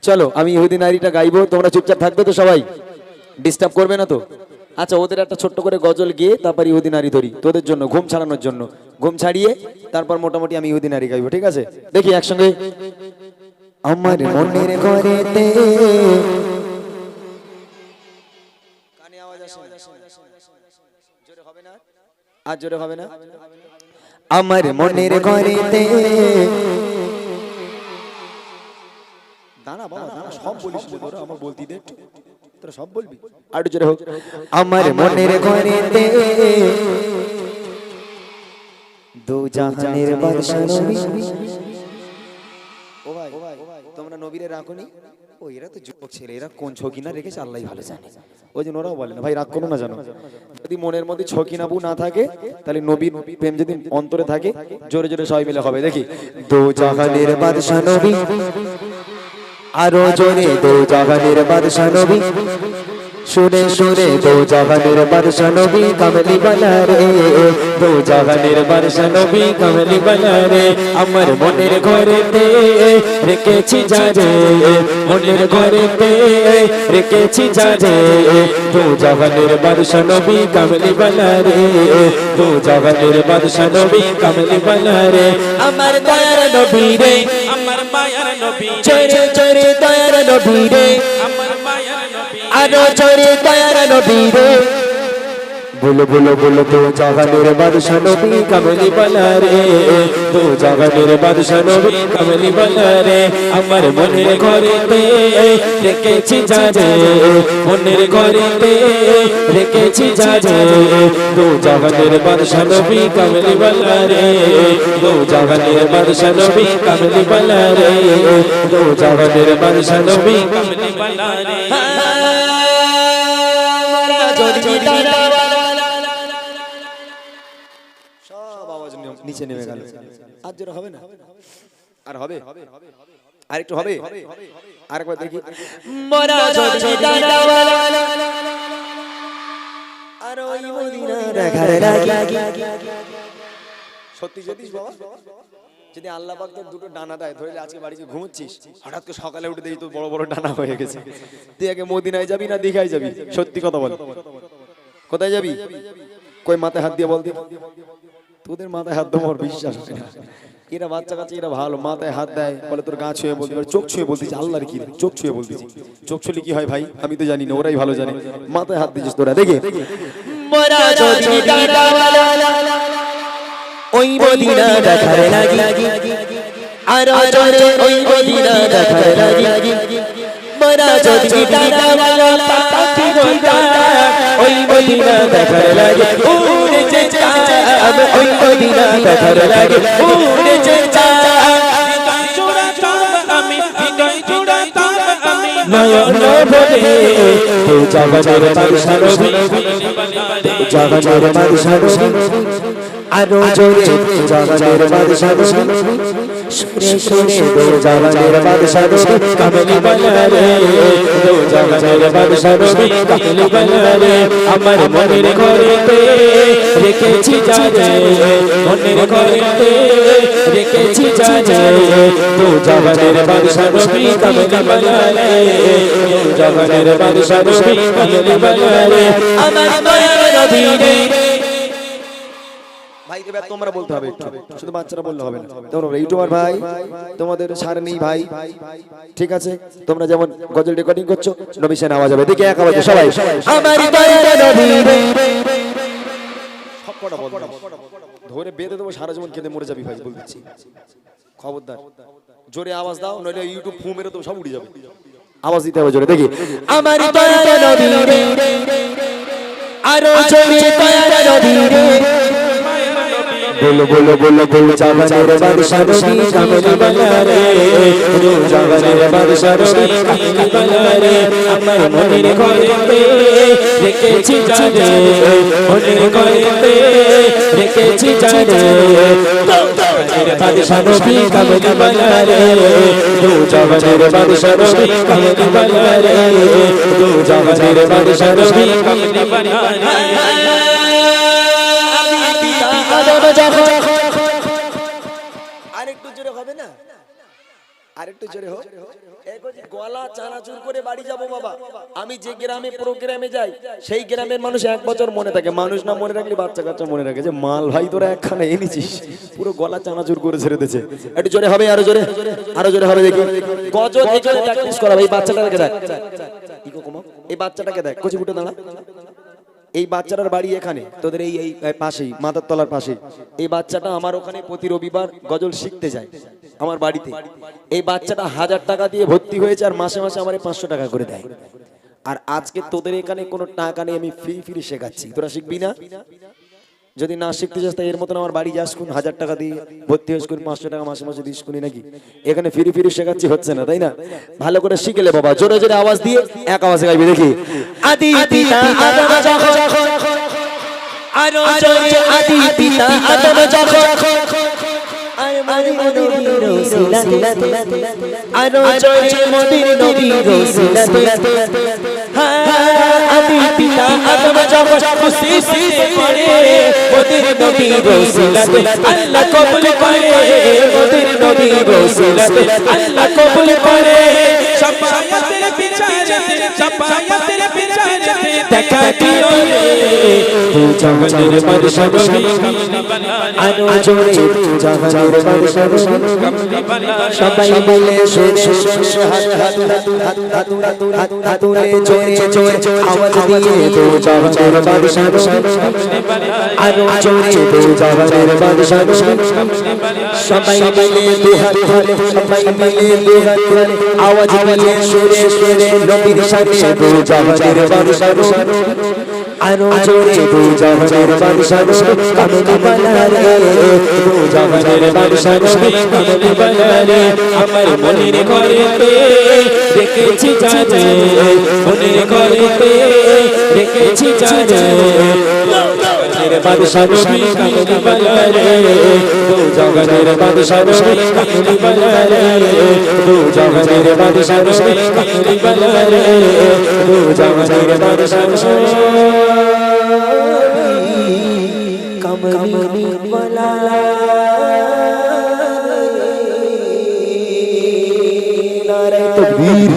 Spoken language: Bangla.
চলো আমি ইহুদি নারীটা গাইবো, তোমরা চুপচাপ থাকবে তো, সবাই ডিস্টার্ব করবে না তো? আচ্ছা, ওদের একটা ছোট্ট করে গজল গিয়ে তারপর ইহুদি নারী ধরি তোদের জন্য, ঘুম ছাড়ানোর জন্য। ঘুম ছাড়িয়ে তারপর মোটামুটি আমি ইহুদি নারী গাইবো, ঠিক আছে? দেখি একসঙ্গে। আমার মনের ঘরেতে কানে আওয়াজ আসে, জোরে হবে না? আর জোরে হবে না? আমার মনের ঘরেতে দাঁড়া বাবা দাঁড়া, সব বলিস তোরা, আমার বলতি দে, তোরা সব বলবি, আর জোরে হোক। আমার মনের ঘরেতে দু জাহানের বাদশা নবী। ও ভাই তোমরা নবীরে রাখোনি? ও এরা তো যুবক ছেলে, এরা কোন ছকিনা রেখেছে আল্লাহই ভালো জানে। ওই জন্য ওরাও বলে না ভাই রাগ করো না, জানো যদি মনের মধ্যে ছকিনাবু না থাকে তাহলে নবীর প্রেম যদি অন্তরে থাকে, জোরে জোরে সবাই মিলে হবে, দেখি। দু জাহানের বাদশা নবী, আরো জোরে দু জাহানের বাদশা নবী, শুনে শুনে দু জাহানের বাদশা নবী কামলি বালা রে, দু জাহানের বাদশা নবী কামলি বালা রে। আমার মনের ঘরেতে রেখেছি যারে, মনের ঘরেতে রেখেছি যারে, দু জাহানের বাদশা নবী কামলি বালা রে, দু জাহানের বাদশা নবী কামলি বালা রে। আমার দয়ার নবী রে, আমার মায়ার নবী, চরে চরে দয়ার নবী রে, আমার মায়ার নবী, আরো চরে দয়ার নবী রে। बोलो बोलो बोलो दो জাহানের বাদশা নবী কামলি বালা রে, দু জাহানের বাদশা নবী কামলি বালা রে। আমার মনের ঘরেতে রেখেছি যারে, মনের ঘরেতে রেখেছি যারে, দু জাহানের বাদশা নবী কামলি বালা রে, দু জাহানের বাদশা নবী কামলি বালা রে, দু জাহানের বাদশা নবী কামলি বালা রে। সব আওয়াজ নিচে নেমে গেল, আর জোরে হবে না? আর হবে? আর একটু হবে? আরেকবার দেখি। মোরা যদি দাদাওয়ালা আর ওই মদিনা দেখার লাগি। সত্যি যদি বাবা, যদি আল্লাহ পাক তোর দুটো ডানা দেয়, ধরে আজকে বাড়িতে ঘুমোচ্ছিস, হঠাৎ করে সকালে উঠে দেখি তোর বড় বড় ডানা হয়ে গেছে, তুই আগে মদিনায় যাবি না দীঘায় যাবি? সত্যি কথা বল, কোথায় যাবি? কই মাথায় হাত দিয়ে বল দিই। তোদের মাথায় হাত দেওয়ার বিশ্বাস হয় না। এরা বাচ্চা কাচ্চা, এরা ভালো, মাথায় হাত দেয়, বলে তোর গা ছুঁয়ে বলতে পারে, চোখ ছুঁয়ে বলতেছি, আল্লাহর কি চোখ ছুঁয়ে বলতেছি, চোখ ছুঁলে কি হয় ভাই আমি তো জানি না, ওরাই ভালো জানে। মাথায় হাত দিয়েছিস তোরা, দেখে ওই মদিনা দেখার লাগি, আর জোরে ওই মদিনা দেখার লাগি। মোরা যদি দাদাওয়ালা পাখি গোটা, ওই মদিনা দেখার লাগে, উড়েছে চাঁদ, ওই মদিনা দেখার লাগে, উড়েছে চাঁদ। হৃদয় জোড়াতাম আমি, হৃদয় জোড়াতাম আমি, নয়ন ভরে দু জাহানের বাদশা নবী, দু জাহানের বাদশা নবী, আরো জোরে জাহানের বাদশা নবী, শুনে শুনে দু জাহানের বাদশা নবী কামলি বালা রে, দু জাহানের বাদশা নবী কামলি বালা রে। আমার মনের ঘরেতে রেখেছি যারে, মনের ঘরেতে রেখেছি যারে, দু জাহানের বাদশা নবী কামলি বালা রে, দু জাহানের বাদশা নবী কামলি বালা রে। আমার দয়ার নবী রে। ভাই এবার তোমরা বলতে হবে, শুধু বাচ্চারা বললে হবে না, তোমরা ইউটিউবার ভাই, তোমাদের ছাড় নেই ভাই, ঠিক আছে? তোমরা যেমন গজল রেকর্ডিং করছো, নবী সেন আওয়াজ হবে, দেখে এক আওয়াজে সবাই আমার দয়ার নবী রে। সবকটা বল, ধরে বেঁধে দেবো, সারা জীবন কেঁদে মরে যাবি ভাই, বল দিচ্ছি, খবরদার। জোরে আওয়াজ দাও, নইলে ইউটিউব ফু মেরে তো সব উড়ে যাবে, আওয়াজ দিতে হবে জোরে, দেখি। আমার দয়ার নবী রে, আরো জোরে দয়ার নবী রে। बोलो बोलो बोलो दो জাহানের বাদশা নবী কামলি বালা রে, দু জাহানের বাদশা নবী কামলি বালা রে। আমার মনের ঘরেতে রেখেছি যারে, মনের ঘরেতে রেখেছি যারে, দু জাহানের বাদশা নবী কামলি বালা রে, দু জাহানের বাদশা নবী কামলি বালা রে, দু জাহানের বাদশা নবী কামলি বালা রে। আরেকটু জোরে হবে না? আরেকটু জোরে হোক। গলা চানাচুর করে বাড়ি যাব বাবা। আমি যে গ্রামে প্রোগ্রামে যাই সেই গ্রামের মানুষ এক বছর মনে থাকে, মানুষ না মনে রাখলে বাচ্চা কাচ্চা মনে রাখে যে মাল ভাই তোরা একখানে এনেছিস, পুরো গলা চানাচুর করে ছেড়ে দিয়েছে। একটু জোরে হবে, আরো জোরে, আরো জোরে হবে দেখি। গজল এখানে প্র্যাকটিস করা, এই বাচ্চাটাকে দেখ, ইকো কমাও, এই বাচ্চাটাকে দেখ, কচি ফুটে দাঁড়া। এই বাচ্চাটার বাড়ি এখানে তোদের এই এই পাশেই, মাথার তলার পাশে। এই বাচ্চাটা আমার ওখানে প্রতি রবিবার গজল শিখতে যায় আমার বাড়িতে। এই বাচ্চাটা 1000 টাকা দিয়ে ভর্তি হয়েছে আর মাসে মাসে আমার 500 টাকা করে দেয়। আর আজকে তোদের এখানে কোনো টাকা নেই, আমি ফ্রি শেখাচ্ছি, তোরা শিখবি না? যদি না শিখতে চাস তাই এর মতন আমার বাড়ি যাস, কোন 1000 টাকা দিয়ে ভর্তি হয়েছ, 500 টাকা মাসে মাসে দিস কোনি নাকি? এখানে ফ্রি শেখাচ্ছি, হচ্ছে না তাই না? ভালো করে শিখলে বাবা, জোরে জোরে আওয়াজ দিয়ে এক আওয়াজে গাইবি দেখি। আদি পিতা আদম যখন, আরো জোরে আদি পিতা আদম যখন, আরো জোরে মদির নবীর রসুলাতে, আদি পিতা আদম যখন খুশিতে পড়ে মদির নবীর রসুলাতে, আল্লাহ কবুল করে মদির নবীর রসুলাতে, আল্লাহ কবুল করে। শাফায়াতের বিচারে, শাফায়াতের বিচারে দেখা দিও রে তু জগতের বাদশা নবী কামলি বানারে, আরো জোরে জগতের বাদশা নবী কামলি বানারে। সবাই মিলে হাত তুলে জোরে জোরে আওয়াজ দিয়ে তু জগতের বাদশা নবী কামলি বানারে, আরো জোরে তু জগতের বাদশা নবী। সবাই মিলে দুহাত তুলে, সবাই মিলে দুহাত তুলে আওয়াজ দিয়ে সুরে সুরে নবীর সাথে তু জগতের বাদশা নবী, আরো জোরে তু জগতের বাদশা নবী কামলি বানারে, তু জগতের বাদশা নবী কামলি বানারে। আমার মনের ঘরেতে রেখেছি জানে, মনের ঘরেতে রেখেছি জানে জগতের বাদশা নবী কামলি বানারে, তু জগতের বাদশা নবী কামলি বানারে, তু জগতের বাদশা নবী কামলি বানারে, তু জগতের বাদশা নবী কামলি বানারে। নারে তকবীর।